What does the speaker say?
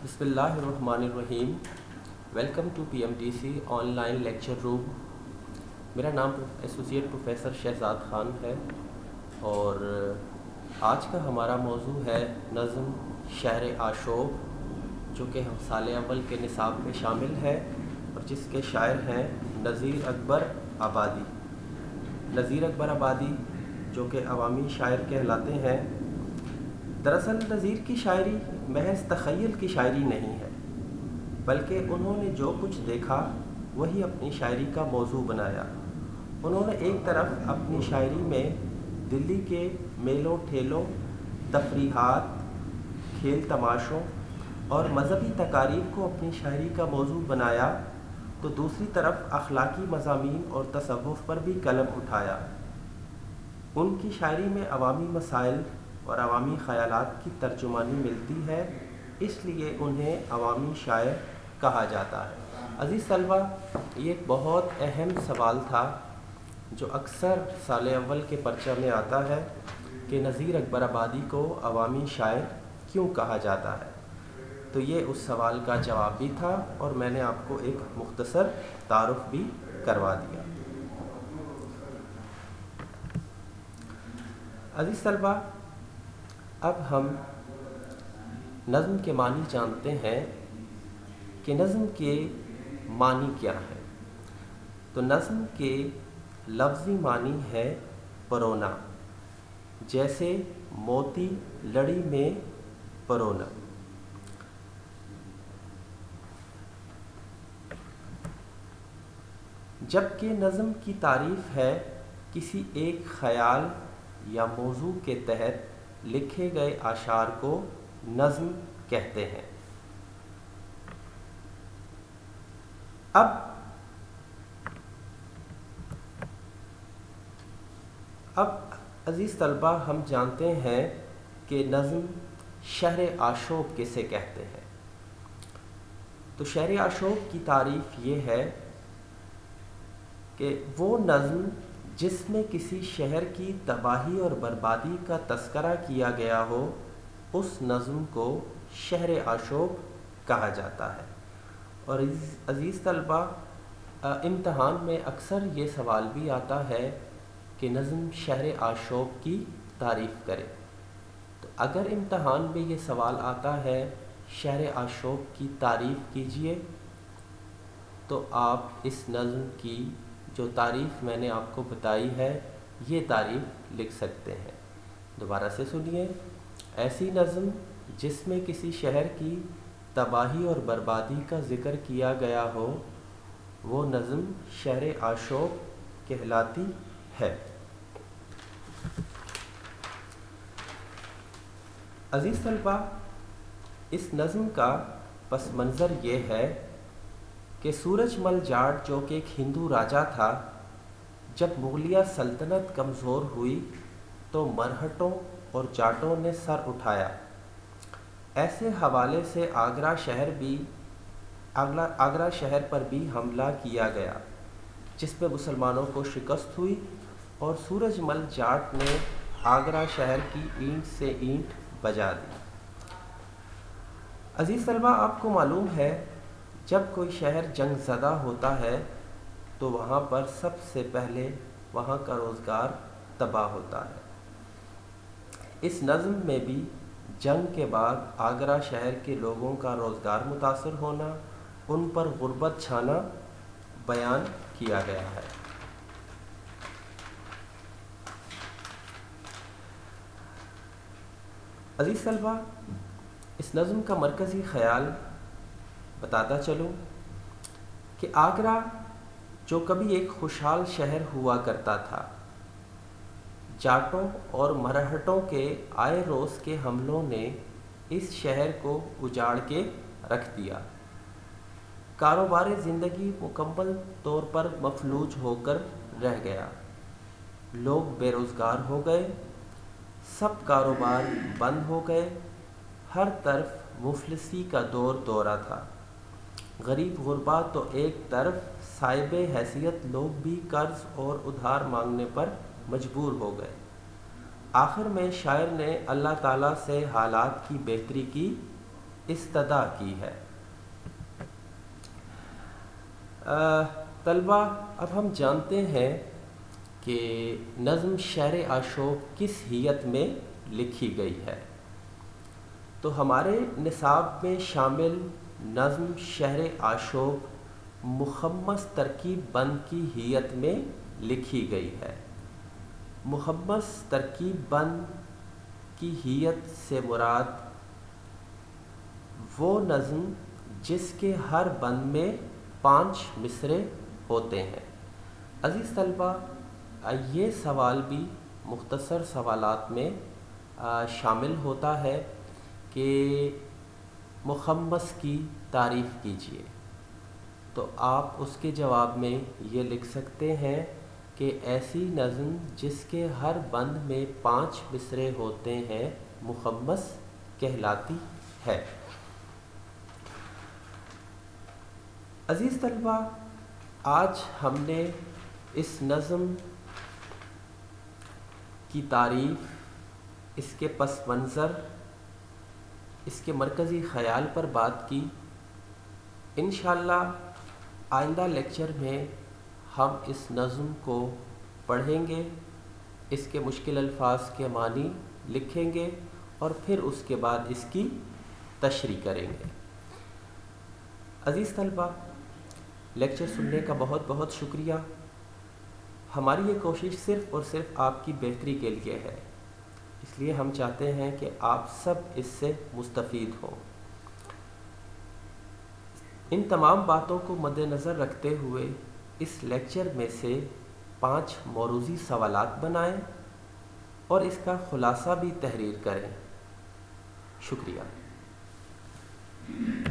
بسم اللہ الرحمن الرحیم۔ Welcome to PMTC online lecture room. میرا نام ایسوسیٹ پروفیسر شہزاد خان ہے اور آج کا ہمارا موضوع ہے نظم شہر آشوب، جو کہ ہم سال اول کے نصاب میں شامل ہے اور جس کے شاعر ہیں نذیر اکبر آبادی۔ نذیر اکبر آبادی جو کہ عوامی شاعر کہلاتے ہیں۔ دراصل نذیر کی شاعری محض تخیل کی شاعری نہیں ہے، بلکہ انہوں نے جو کچھ دیکھا وہی اپنی شاعری کا موضوع بنایا۔ انہوں نے ایک طرف اپنی شاعری میں دلی کے میلوں ٹھیلوں، تفریحات، کھیل تماشوں اور مذہبی تقاریب کو اپنی شاعری کا موضوع بنایا، تو دوسری طرف اخلاقی مضامین اور تصوف پر بھی قلم اٹھایا۔ ان کی شاعری میں عوامی مسائل اور عوامی خیالات کی ترجمانی ملتی ہے، اس لیے انہیں عوامی شاعر کہا جاتا ہے۔ عزیز طلبہ، یہ ایک بہت اہم سوال تھا جو اکثر سال اول کے پرچہ میں آتا ہے کہ نذیر اکبر آبادی کو عوامی شاعر کیوں کہا جاتا ہے۔ تو یہ اس سوال کا جواب بھی تھا اور میں نے آپ کو ایک مختصر تعارف بھی کروا دیا۔ عزیز طلبہ، اب ہم نظم کے معنی جانتے ہیں کہ نظم کے معنی کیا ہے۔ تو نظم کے لفظی معنی ہے پرونا، جیسے موتی لڑی میں پرونا۔ جبکہ نظم کی تعریف ہے کسی ایک خیال یا موضوع کے تحت لکھے گئے اشعار کو نظم کہتے ہیں۔ اب عزیز طلبہ، ہم جانتے ہیں کہ نظم شہر آشوب کسے کہتے ہیں۔ تو شہر آشوب کی تعریف یہ ہے کہ وہ نظم جس میں کسی شہر کی تباہی اور بربادی کا تذکرہ کیا گیا ہو، اس نظم کو شہر آشوب کہا جاتا ہے۔ اور عزیز طلبہ، امتحان میں اکثر یہ سوال بھی آتا ہے کہ نظم شہر آشوب کی تعریف کرے۔ تو اگر امتحان میں یہ سوال آتا ہے شہر آشوب کی تعریف کیجئے، تو آپ اس نظم کی جو تعریف میں نے آپ کو بتائی ہے یہ تعریف لکھ سکتے ہیں۔ دوبارہ سے سنیے، ایسی نظم جس میں کسی شہر کی تباہی اور بربادی کا ذکر کیا گیا ہو، وہ نظم شہر آشوب کہلاتی ہے۔ عزیز طلبہ، اس نظم کا پس منظر یہ ہے کہ سورج مل جاٹ جو کہ ایک ہندو راجا تھا، جب مغلیہ سلطنت کمزور ہوئی تو مرہٹوں اور جاٹوں نے سر اٹھایا۔ ایسے حوالے سے آگرہ شہر پر بھی حملہ کیا گیا، جس میں مسلمانوں کو شکست ہوئی اور سورج مل جاٹ نے آگرہ شہر کی اینٹ سے اینٹ بجا دی۔ عزیز طلبہ، آپ کو معلوم ہے جب کوئی شہر جنگ زدہ ہوتا ہے تو وہاں پر سب سے پہلے وہاں کا روزگار تباہ ہوتا ہے۔ اس نظم میں بھی جنگ کے بعد آگرہ شہر کے لوگوں کا روزگار متاثر ہونا، ان پر غربت چھانا بیان کیا گیا ہے۔ عزیز طلبہ، اس نظم کا مرکزی خیال بتاتا چلوں کہ آگرہ جو کبھی ایک خوشحال شہر ہوا کرتا تھا، جاٹوں اور مرہٹوں کے آئے روز کے حملوں نے اس شہر کو اجاڑ کے رکھ دیا۔ کاروبار زندگی مکمل طور پر مفلوج ہو کر رہ گیا، لوگ بے روزگار ہو گئے، سب کاروبار بند ہو گئے، ہر طرف مفلسی کا دورہ تھا۔ غریب غربا تو ایک طرف، صاحب حیثیت لوگ بھی قرض اور ادھار مانگنے پر مجبور ہو گئے۔ آخر میں شاعر نے اللہ تعالیٰ سے حالات کی بہتری کی استدا کی ہے۔ طلبہ، اب ہم جانتے ہیں کہ نظم شعر عاشوق کس حیت میں لکھی گئی ہے۔ تو ہمارے نصاب میں شامل نظم شعر عاشوق مخمس ترکیب بند کی حیت میں لکھی گئی ہے۔ مخمس ترکیب بند کی حیت سے مراد وہ نظم جس کے ہر بند میں 5 مصرے ہوتے ہیں۔ عزیز طلبہ، یہ سوال بھی مختصر سوالات میں شامل ہوتا ہے کہ مخمس کی تعریف کیجیے، تو آپ اس کے جواب میں یہ لکھ سکتے ہیں کہ ایسی نظم جس کے ہر بند میں 5 مصرے ہوتے ہیں مخمس کہلاتی ہے۔ عزیز طلبہ، آج ہم نے اس نظم کی تعریف، اس کے پس منظر، اس کے مرکزی خیال پر بات کی۔ انشاءاللہ آئندہ لیکچر میں ہم اس نظم کو پڑھیں گے، اس کے مشکل الفاظ کے معنی لکھیں گے اور پھر اس کے بعد اس کی تشریح کریں گے۔ عزیز طلبہ، لیکچر سننے کا بہت بہت شکریہ۔ ہماری یہ کوشش صرف اور صرف آپ کی بہتری کے لیے ہے، اس لیے ہم چاہتے ہیں کہ آپ سب اس سے مستفید ہوں۔ ان تمام باتوں کو مد نظر رکھتے ہوئے اس لیکچر میں سے 5 موروثی سوالات بنائیں اور اس کا خلاصہ بھی تحریر کریں۔ شکریہ۔